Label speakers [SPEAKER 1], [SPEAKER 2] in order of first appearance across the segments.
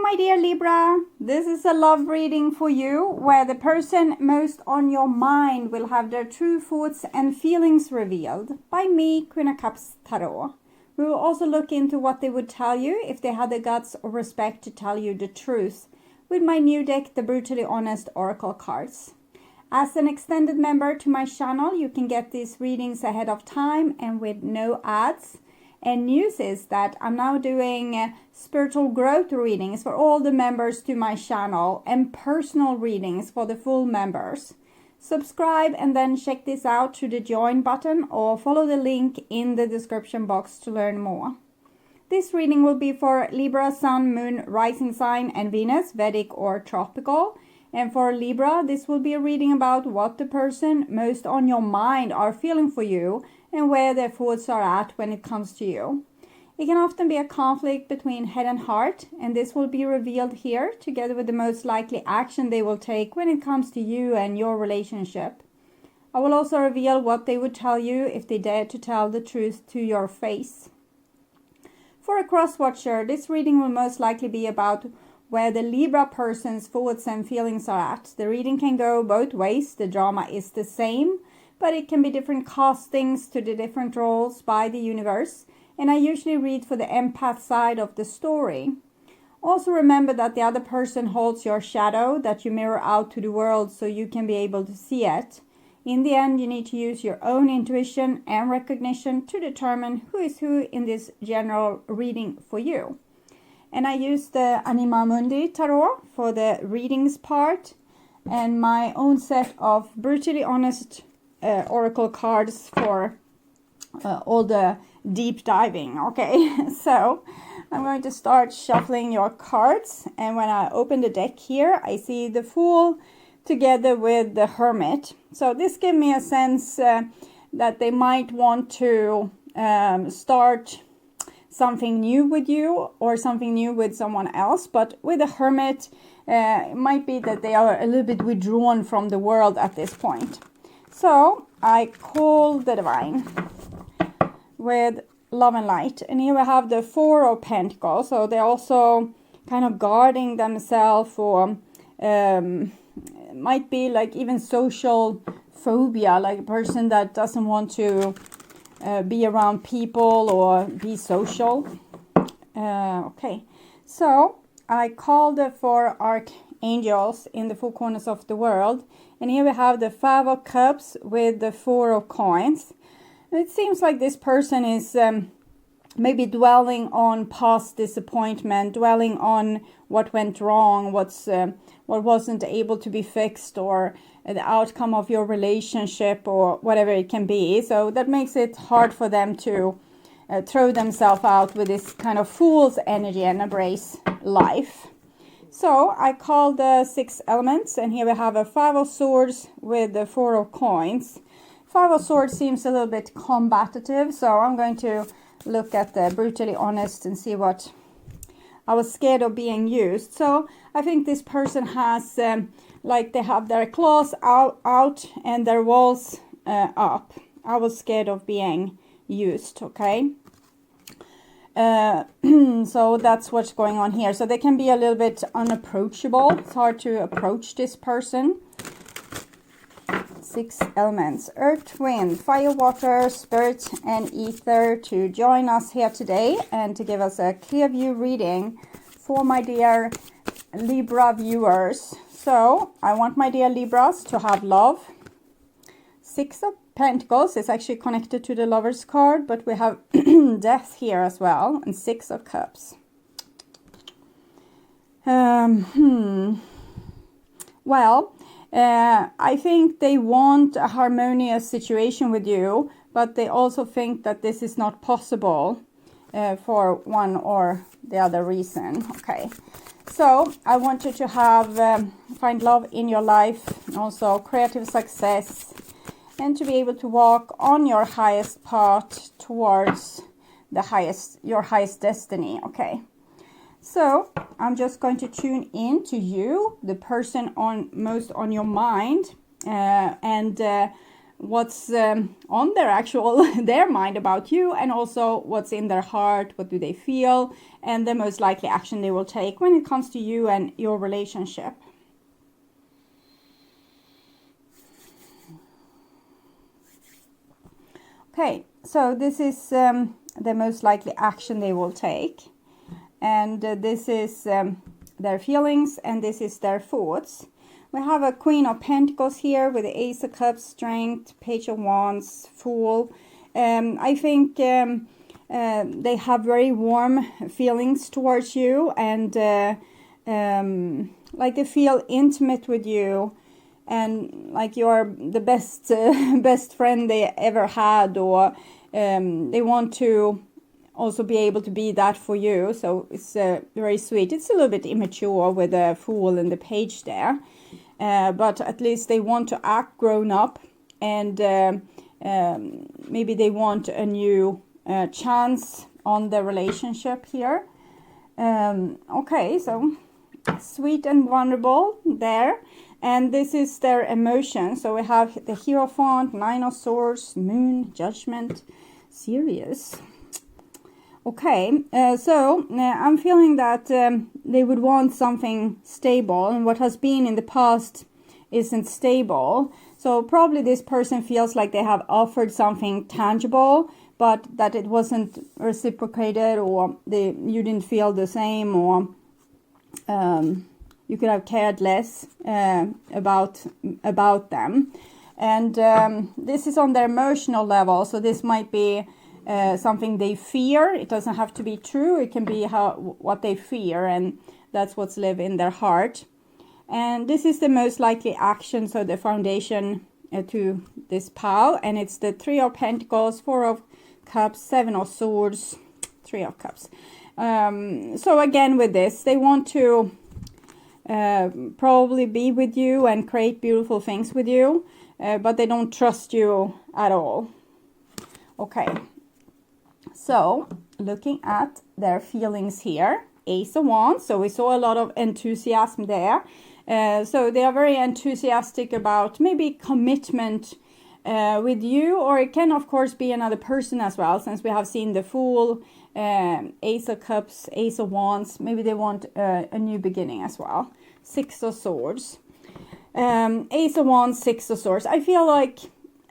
[SPEAKER 1] my dear Libra, this is a love reading for you where the person most on your mind will have their true thoughts and feelings revealed by me, Queen of Cups Tarot. We will also look into what they would tell you if they had the guts or respect to tell you the truth with my new deck, the Brutally Honest Oracle cards. As an extended member to my channel, you can get these readings ahead of time and with no ads. And news is that I'm now doing spiritual growth readings for all the members to my channel and personal readings for the full members. Subscribe and then check this out through the join button or follow the link in the description box to learn more. This reading will be for Libra, Sun, Moon, Rising Sign and Venus, Vedic or Tropical. And for Libra, this will be a reading about what the person most on your mind are feeling for you and where their thoughts are at when it comes to you. It can often be a conflict between head and heart, and this will be revealed here together with the most likely action they will take when it comes to you and your relationship. I will also reveal what they would tell you if they dare to tell the truth to your face. For a cross-watcher, this reading will most likely be about where the Libra person's thoughts and feelings are at. The reading can go both ways. The drama is the same, but it can be different castings to the different roles by the universe, and I usually read for the empath side of the story. Also remember that the other person holds your shadow that you mirror out to the world so you can be able to see it. In the end, you need to use your own intuition and recognition to determine who is who in this general reading for you. And I use the ANIMA MUNDI tarot for the readings part and my own set of Brutally Honest oracle cards for all the deep diving. Okay, so I'm going to start shuffling your cards, and when I open the deck here I see the Fool together with the Hermit. So this gives me a sense that they might want to start something new with you or something new with someone else, but with the Hermit it might be that they are a little bit withdrawn from the world at this point. So I call the Divine with Love and Light. And here we have the Four of Pentacles. So they're also kind of guarding themselves, or might be like even social phobia, like a person that doesn't want to be around people or be social. Okay, so I call the four archangels in the four corners of the world. And here we have the Five of Cups with the Four of Coins. It seems like this person is maybe dwelling on past disappointment, dwelling on what went wrong, what wasn't able to be fixed, or the outcome of your relationship, or whatever it can be. So that makes it hard for them to throw themselves out with this kind of fool's energy and embrace life. So I call the six elements, and here we have a Five of Swords with the Four of Coins. Five of Swords seems a little bit combative, so I'm going to look at the Brutally Honest and see what I was scared of being used. So I think this person has, like they have their claws out and their walls up. I was scared of being used, okay? So that's what's going on here. So they can be a little bit unapproachable. It's hard to approach this person. Six elements: earth, wind, fire, water, spirit and ether to join us here today and to give us a clear view reading for my dear Libra viewers. So I want my dear Libras to have love. Six of Pentacles is actually connected to the Lovers card, but we have Death here as well, and Six of Cups. Well, I think they want a harmonious situation with you, but they also think that this is not possible for one or the other reason. Okay, so I want you to have find love in your life, also creative success, and to be able to walk on your highest path towards your highest destiny. Okay, so I'm just going to tune in to you, the person most on your mind, and what's on their actual their mind about you, and also what's in their heart, what do they feel, and the most likely action they will take when it comes to you and your relationship. Okay, so this is the most likely action they will take, and this is their feelings, and this is their thoughts. We have a Queen of Pentacles here with the Ace of Cups, Strength, Page of Wands, Fool. I think they have very warm feelings towards you, and like they feel intimate with you, and like you're the best best friend they ever had, or they want to also be able to be that for you. So it's very sweet. It's a little bit immature with the Fool and the Page there, but at least they want to act grown up, and maybe they want a new chance on the relationship here. Okay, so sweet and vulnerable there. And this is their emotion. So we have the Hierophant, Nine of Swords, Moon, Judgment, Serious. Okay, so I'm feeling that they would want something stable, and what has been in the past isn't stable. So probably this person feels like they have offered something tangible, but that it wasn't reciprocated, or you didn't feel the same, or you could have cared less about them. And this is on their emotional level, so this might be something they fear. It doesn't have to be true. It can be what they fear, and that's what's live in their heart. And this is the most likely action, so the foundation to this pile, and it's the Three of Pentacles, Four of Cups, Seven of Swords, Three of Cups. So again, with this, they want to probably be with you and create beautiful things with you, but they don't trust you at all. Okay, so looking at their feelings here, Ace of Wands, so we saw a lot of enthusiasm there. So they are very enthusiastic about maybe commitment with you, or it can of course be another person as well, since we have seen the Fool, Ace of Cups, Ace of Wands. Maybe they want a new beginning as well. Six of Swords, Ace of Wands, Six of Swords. I feel like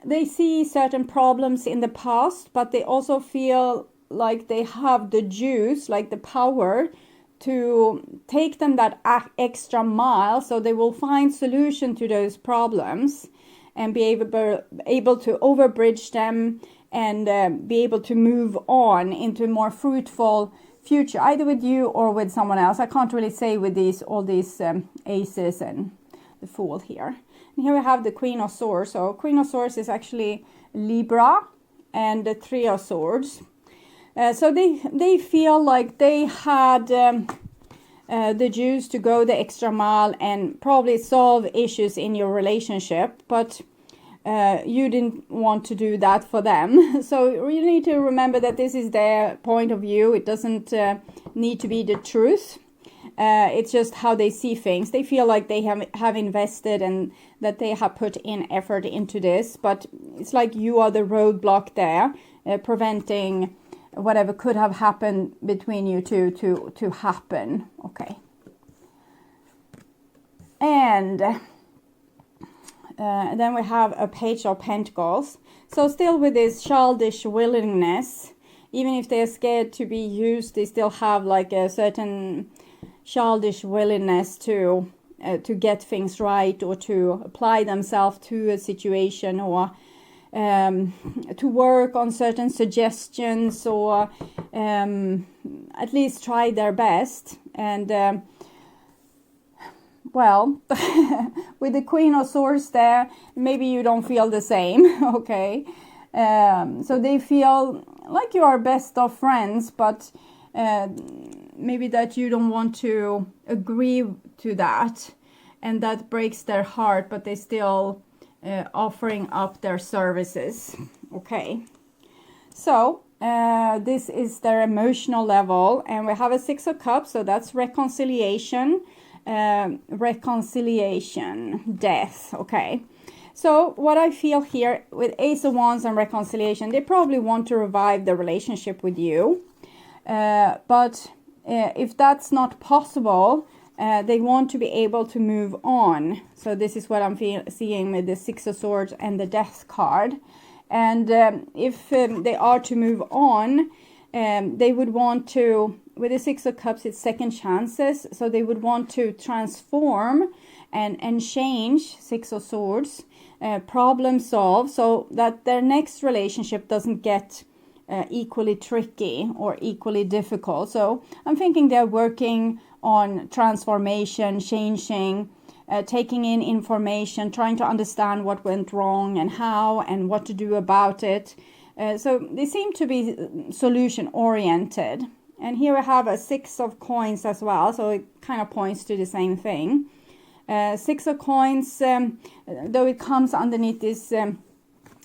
[SPEAKER 1] they see certain problems in the past, but they also feel like they have the juice, like the power to take them that extra mile, so they will find solution to those problems and be able to overbridge them, and be able to move on into a more fruitful future, either with you or with someone else. I can't really say with all these aces and the Fool here. And here we have the Queen of Swords. So Queen of Swords is actually Libra, and the Three of Swords. So they feel like they had the juice to go the extra mile and probably solve issues in your relationship, but you didn't want to do that for them. So you need to remember that this is their point of view. It doesn't need to be the truth. It's just how they see things. They feel like they have invested, and that they have put in effort into this, but it's like you are the roadblock there, preventing whatever could have happened between you two to happen. Okay. And then we have a Page of Pentacles. So still with this childish willingness, even if they're scared to be used, they still have like a certain childish willingness to get things right, or to apply themselves to a situation, or to work on certain suggestions, or at least try their best. And well, with the Queen of Swords there, maybe you don't feel the same. Okay, so they feel like you are best of friends, but maybe that you don't want to agree to that, and that breaks their heart, but they still offering up their services. Okay, so this is their emotional level, and we have a Six of Cups, so that's reconciliation, death. Okay, So what I feel here with Ace of Wands and reconciliation, they probably want to revive the relationship with you. But if that's not possible, they want to be able to move on. So this is what I'm seeing with the Six of Swords and the Death card. And if they are to move on, they would want to, with the Six of Cups, it's second chances. So they would want to transform and change, Six of Swords, problem solve, so that their next relationship doesn't get equally tricky or equally difficult. So I'm thinking they're working on transformation, changing, taking in information, trying to understand what went wrong and how and what to do about it. So they seem to be solution oriented. And here we have a Six of Coins as well, so it kind of points to the same thing. Six of Coins, though it comes underneath this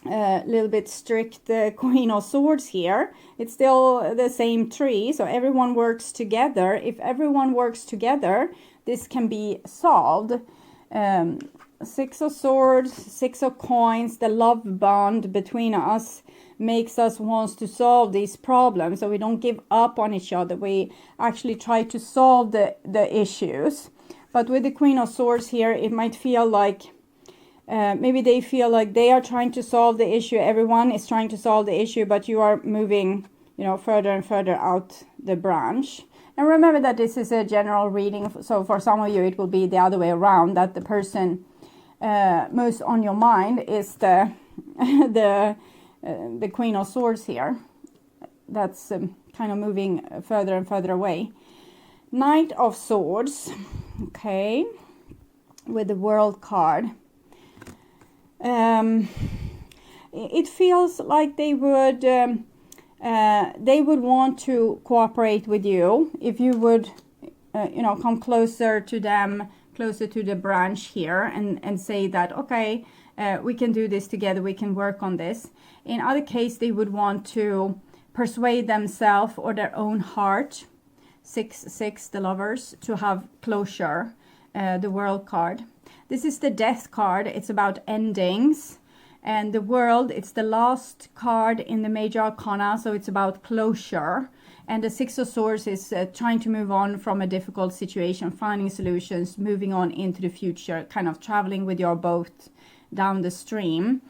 [SPEAKER 1] little bit strict Queen of Swords here, it's still the same tree, so everyone works together. If everyone works together, this can be solved. Six of Swords, Six of Coins, the love bond between us makes us want to solve these problems, so we don't give up on each other. We actually try to solve the issues. But with the Queen of Swords here, it might feel like maybe they feel like they are trying to solve the issue. Everyone is trying to solve the issue, but you are moving, you know, further and further out the branch. And remember that this is a general reading, so for some of you it will be the other way around, that the person most on your mind is the Queen of Swords here. That's kind of moving further and further away. Knight of Swords, okay, with the World card. It feels like they would want to cooperate with you if you would, you know, come closer to them, closer to the branch here, and say that, okay, we can do this together, we can work on this. In other case, they would want to persuade themselves or their own heart, 6-6, the Lovers, to have closure, the World card. This is the Death card. It's about endings. And the World, it's the last card in the Major Arcana, so it's about closure. And the Six of Swords is trying to move on from a difficult situation, finding solutions, moving on into the future, kind of traveling with your boat down the stream.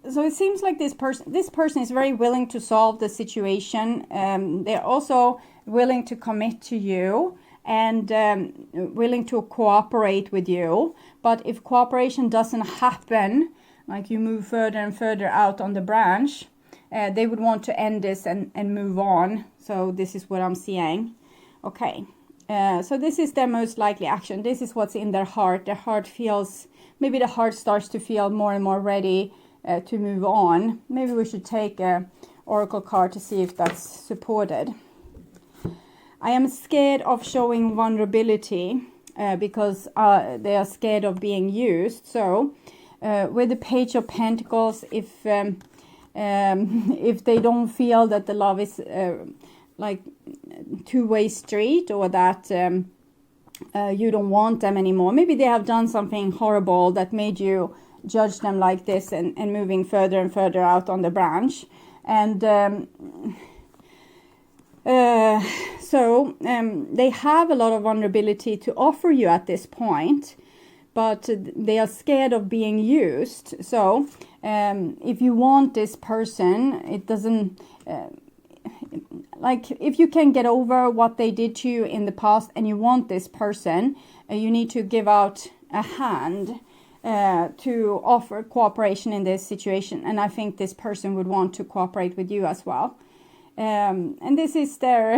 [SPEAKER 1] So it seems like this person is very willing to solve the situation. They're also willing to commit to you and willing to cooperate with you. But if cooperation doesn't happen, like you move further and further out on the branch, they would want to end this and move on. So this is what I'm seeing. Okay, so this is their most likely action. This is what's in their heart. Their heart feels, maybe the heart starts to feel more and more ready to move on. Maybe we should take a oracle card to see if that's supported. I am scared of showing vulnerability because they are scared of being used. So with the Page of Pentacles, if they don't feel that the love is like two-way street, or that you don't want them anymore, maybe they have done something horrible that made you judge them like this and moving further and further out on the branch. And so they have a lot of vulnerability to offer you at this point, but they are scared of being used. So if you want this person, it doesn't, like if you can get over what they did to you in the past and you want this person, you need to give out a hand to offer cooperation in this situation. And I think this person would want to cooperate with you as well. And this is their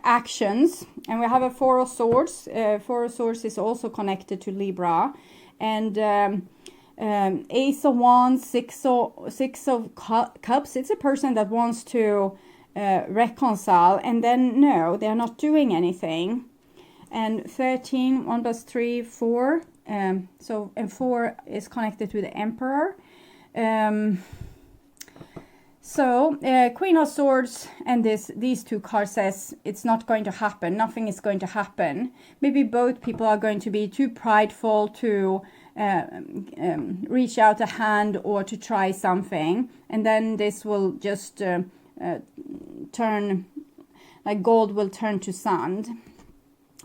[SPEAKER 1] actions. And we have a Four of Swords. Four of Swords is also connected to Libra. And Ace of Wands, Six of Cups. It's a person that wants to reconcile, and then no, they're not doing anything. And 13, 1 plus 3, 4. And 4 is connected to the Emperor. Queen of Swords and these two cards says it's not going to happen. Nothing is going to happen. Maybe both people are going to be too prideful to reach out a hand or to try something, and then this will just turn, like gold will turn to sand.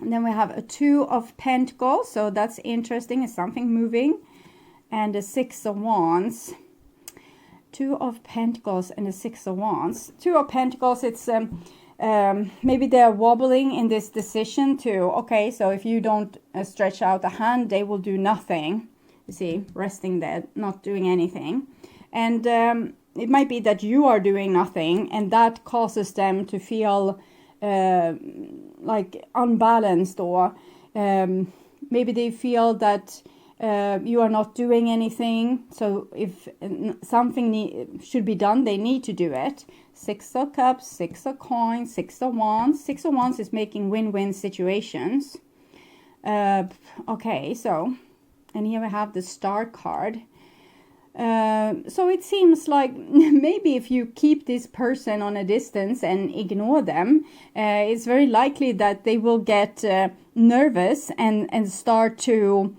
[SPEAKER 1] And then we have a 2 of Pentacles, so that's interesting, it's something moving, and a 6 of Wands. 2 of Pentacles and a 6 of Wands. 2 of Pentacles, it's maybe they're wobbling in this decision to, okay, so if you don't stretch out a hand, they will do nothing. You see, resting there, not doing anything. And it might be that you are doing nothing, and that causes them to feel like unbalanced, or maybe they feel that you are not doing anything. So if something should be done, they need to do it. 6 of Cups, 6 of Coins, 6 of Wands. 6 of Wands is making win-win situations. Okay, so, and here we have the Star card. So it seems like maybe if you keep this person on a distance and ignore them, it's very likely that they will get nervous and start to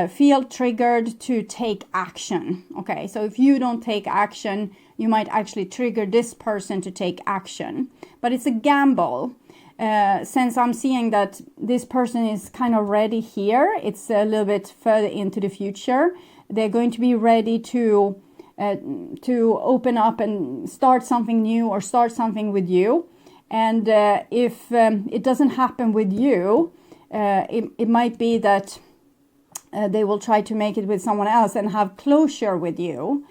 [SPEAKER 1] feel triggered to take action. Okay, so if you don't take action, you might actually trigger this person to take action. But it's a gamble. Since I'm seeing that this person is kind of ready here, it's a little bit further into the future. They're going to be ready to open up and start something new or start something with you. And if it doesn't happen with you, it might be that they will try to make it with someone else and have closure with you,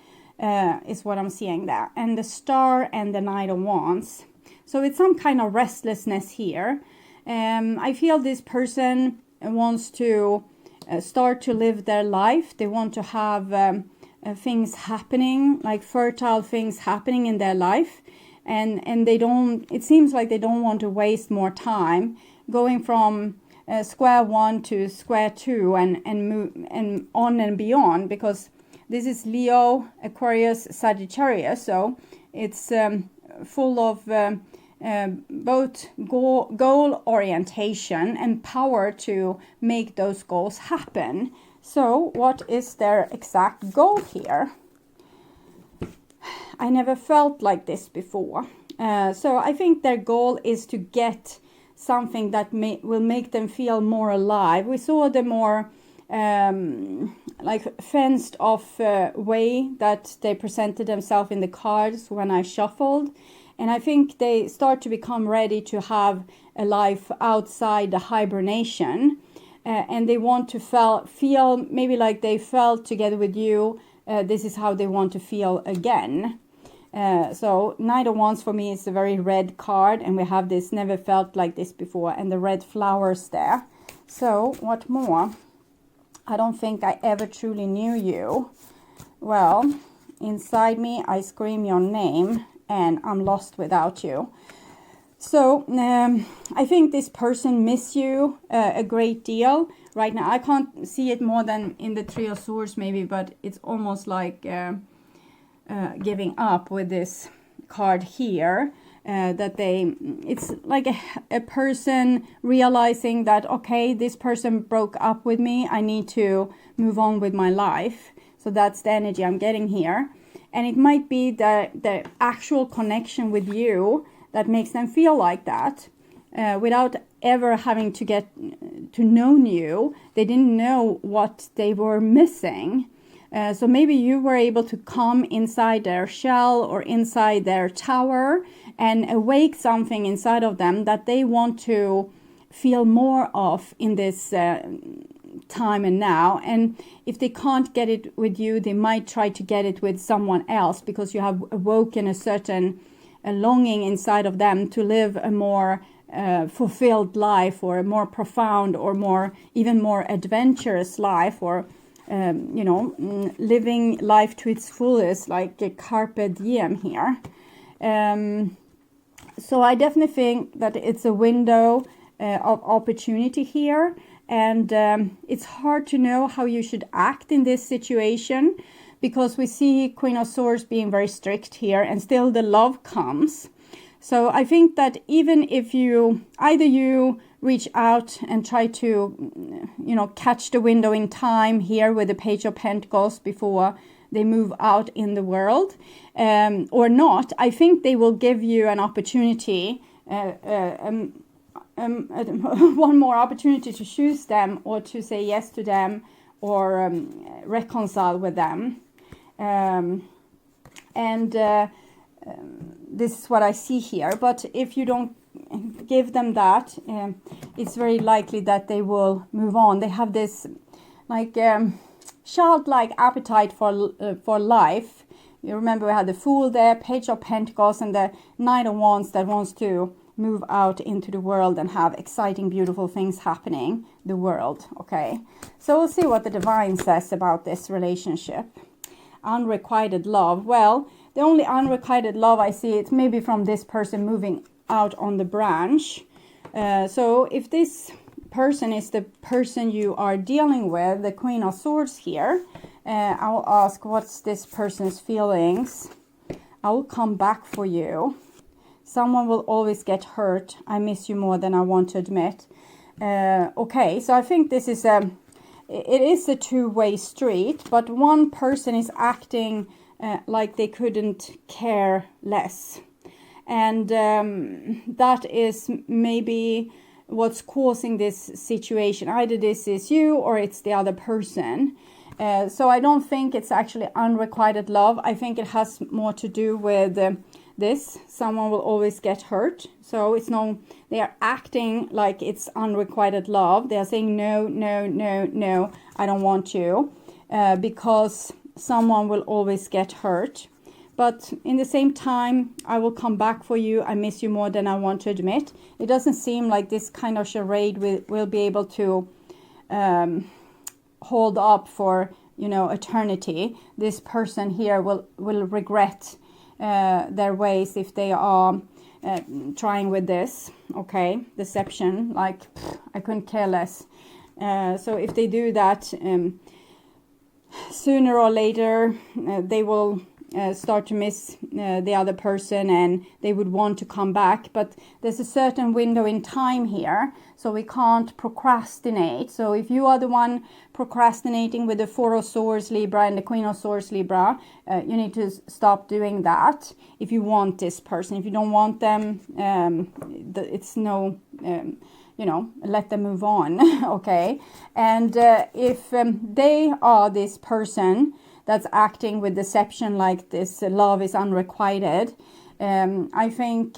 [SPEAKER 1] is what I'm seeing there. And the Star and the Knight of Wands. So it's some kind of restlessness here. I feel this person wants to start to live their life. They want to have things happening, like fertile things happening in their life. And they don't, it seems like they don't want to waste more time going from square one to square two and move and on and beyond, because this is Leo, Aquarius, Sagittarius. So it's full of both goal orientation and power to make those goals happen. So what is their exact goal here? I never felt like this before. So I think their goal is to get something that will make them feel more alive. We saw the more like fenced off way that they presented themselves in the cards when I shuffled. And I think they start to become ready to have a life outside the hibernation. And they want to feel maybe like they felt together with you. This is how they want to feel again. So Knight of Wands for me is a very red card. And we have this never felt like this before. And the red flowers there. So what more? I don't think I ever truly knew you. Well, inside me I scream your name. And I'm lost without you. So I think this person miss you a great deal right now. I can't see it more than in the Three of Swords maybe, but it's almost like giving up with this card here. It's like a person realizing that, okay, this person broke up with me. I need to move on with my life. So that's the energy I'm getting here. And it might be the actual connection with you that makes them feel like that. Without ever having to get to know you, they didn't know what they were missing. So maybe you were able to come inside their shell or inside their tower and awake something inside of them that they want to feel more of in this time and now. And if they can't get it with you, they might try to get it with someone else, because you have awoken a certain longing inside of them to live a more fulfilled life, or a more profound, or even more adventurous life, or living life to its fullest, like a carpe diem here. So I definitely think that it's a window of opportunity here. And it's hard to know how you should act in this situation, because we see Queen of Swords being very strict here, and still the love comes. So I think that even if you reach out and try to, you know, catch the window in time here with the Page of Pentacles before they move out in the world, or not. I think they will give you an opportunity, one more opportunity to choose them, or to say yes to them, or reconcile with them. This is what I see here. But if you don't give them that, it's very likely that they will move on. They have this like childlike appetite for life. You remember we had the Fool there, Page of Pentacles, and the Knight of Wands that wants to move out into the world and have exciting, beautiful things happening in the world. Okay, so we'll see what the Divine says about this relationship. Unrequited love. Well, the only unrequited love I see, it's maybe from this person moving out on the branch. So if this person is the person you are dealing with, the Queen of Swords here, I'll ask, what's this person's feelings? I will come back for you. Someone will always get hurt. I miss you more than I want to admit. Okay, so I think this is it is a two-way street, but one person is acting like they couldn't care less. And that is maybe what's causing this situation. Either this is you or it's the other person. So I don't think it's actually unrequited love. I think it has more to do with this. Someone will always get hurt. So it's no, they are acting like it's unrequited love. They are saying no, no, no, no, I don't want you, because someone will always get hurt. But in the same time, I will come back for you. I miss you more than I want to admit. It doesn't seem like this kind of charade will be able to hold up for, you know, eternity. This person here will regret their ways if they are trying with this. Okay, deception, like I couldn't care less. So if they do that, sooner or later they will start to miss the other person, and they would want to come back. But there's a certain window in time here, so we can't procrastinate. So if you are the one procrastinating with the Four of Swords Libra and the Queen of Swords Libra, you need to stop doing that if you want this person. If you don't want them, it's no, you know, let them move on. Okay, and if they are this person that's acting with deception, like this love is unrequited, I think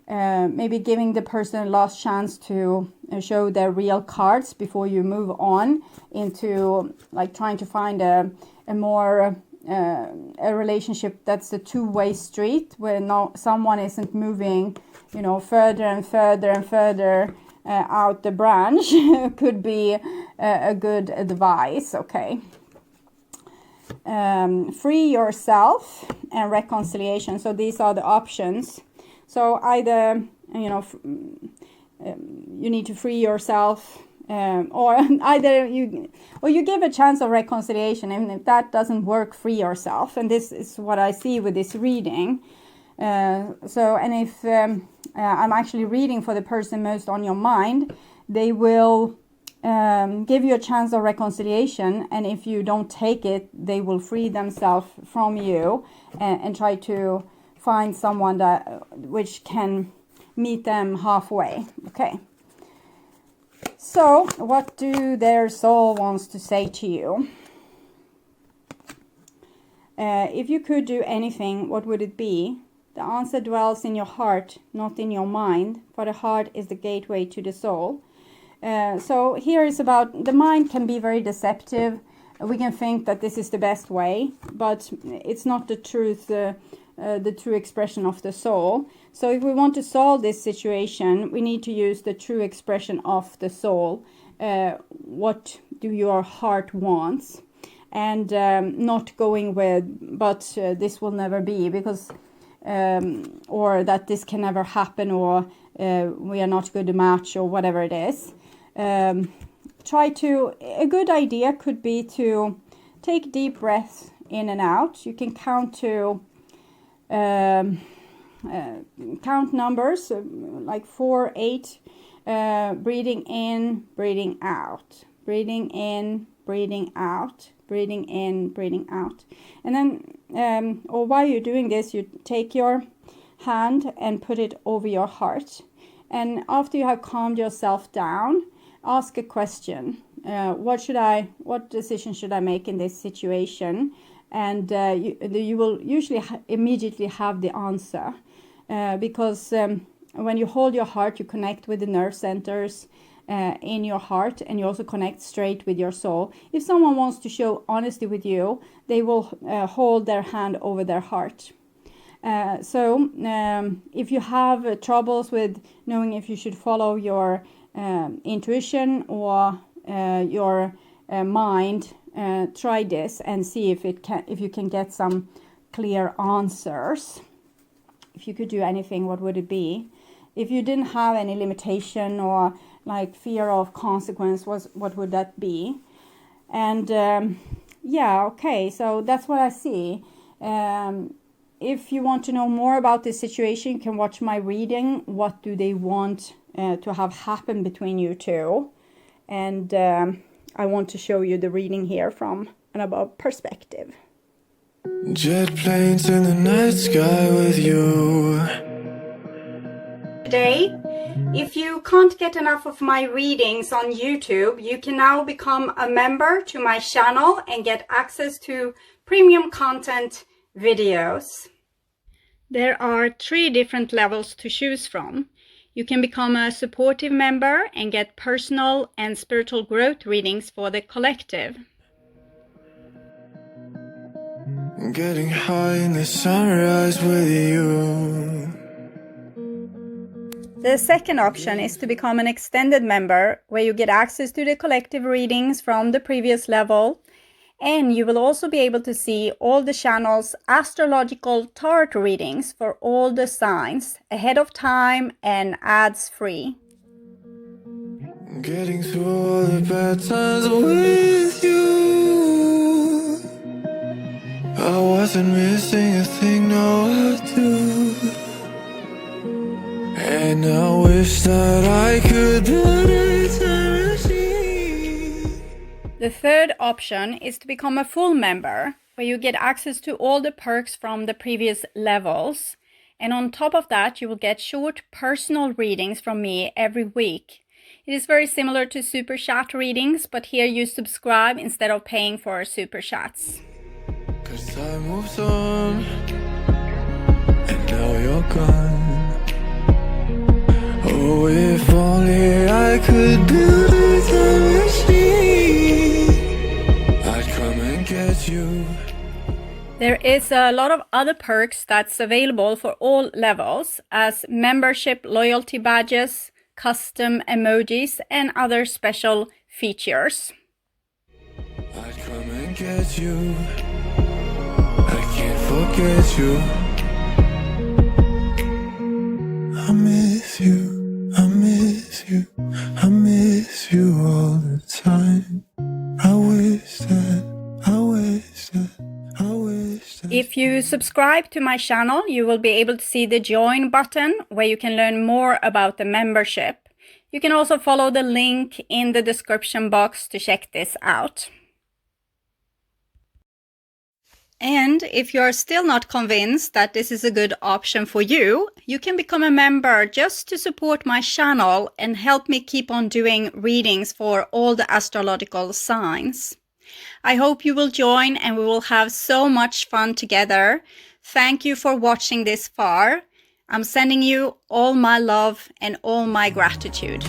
[SPEAKER 1] maybe giving the person a last chance to show their real cards before you move on into like trying to find a more a relationship that's a two-way street, where someone isn't moving, you know, further and further and further out the branch. Could be a good advice. Okay. Free yourself and reconciliation. So these are the options. So either, you know, you need to free yourself, or either you give a chance of reconciliation, and if that doesn't work, free yourself. And this is what I see with this reading. So, and if I'm actually reading for the person most on your mind, they will give you a chance of reconciliation, and if you don't take it, they will free themselves from you and try to find someone that which can meet them halfway. Okay, so what do their soul wants to say to you? If you could do anything, what would it be? The answer dwells in your heart, not in your mind, for the heart is the gateway to the soul. So here is about, the mind can be very deceptive. We can think that this is the best way, but it's not the truth, the true expression of the soul. So if we want to solve this situation, we need to use the true expression of the soul. What do your heart wants? And not going with, but this will never be, because, or that this can never happen, or we are not good to match, or whatever it is. Try to, a good idea could be to take deep breaths in and out. You can count to count numbers like 4, 8, breathing in, breathing out, breathing in, breathing out, breathing in, breathing out. And then, or while you're doing this, you take your hand and put it over your heart. And after you have calmed yourself down, ask a question. What decision should I make in this situation? And you will usually immediately have the answer, because when you hold your heart, you connect with the nerve centers in your heart, and you also connect straight with your soul. If someone wants to show honesty with you, they will hold their hand over their heart. So if you have troubles with knowing if you should follow your intuition or your mind, try this and see if you can get some clear answers. If you could do anything, what would it be? If you didn't have any limitation or like fear of consequence, what would that be? And yeah, okay, so that's what I see. If you want to know more about this situation, you can watch my reading. What do they want to have happen between you two? And I want to show you the reading here from an above perspective.
[SPEAKER 2] Jet planes in the night sky with you.
[SPEAKER 1] Today, if you can't get enough of my readings on YouTube, you can now become a member to my channel and get access to premium content videos. There are 3 different levels to choose from. You can become a supportive member and get personal and spiritual growth readings for the collective.
[SPEAKER 2] Getting high in the sunrise with you.
[SPEAKER 1] The second option is to become an extended member, where you get access to the collective readings from the previous level, and you will also be able to see all the channel's astrological tarot readings for all the signs ahead of time and ads free.
[SPEAKER 2] Getting through all the bad times with you. I wasn't missing a thing, no I do. And I wish that I could build eternity.
[SPEAKER 1] The third option is to become a full member, where you get access to all the perks from the previous levels. And on top of that, you will get short personal readings from me every week. It is very similar to super chat readings, but here you subscribe instead of paying for super chats.
[SPEAKER 2] 'Cause time moves on, and now you're gone. Oh, if only I could build a time machine, I'd come and get you.
[SPEAKER 1] There is a lot of other perks that's available for all levels, as membership loyalty badges, custom emojis, and other special features.
[SPEAKER 2] I'd come and get you. I can't forget you. I miss you, I miss you, I miss you all the time. I wish that.
[SPEAKER 1] If you subscribe to my channel, you will be able to see the join button, where you can learn more about the membership. You can also follow the link in the description box to check this out. And if you are still not convinced that this is a good option for you, you can become a member just to support my channel and help me keep on doing readings for all the astrological signs. I hope you will join and we will have so much fun together. Thank you for watching this far. I'm sending you all my love and all my gratitude.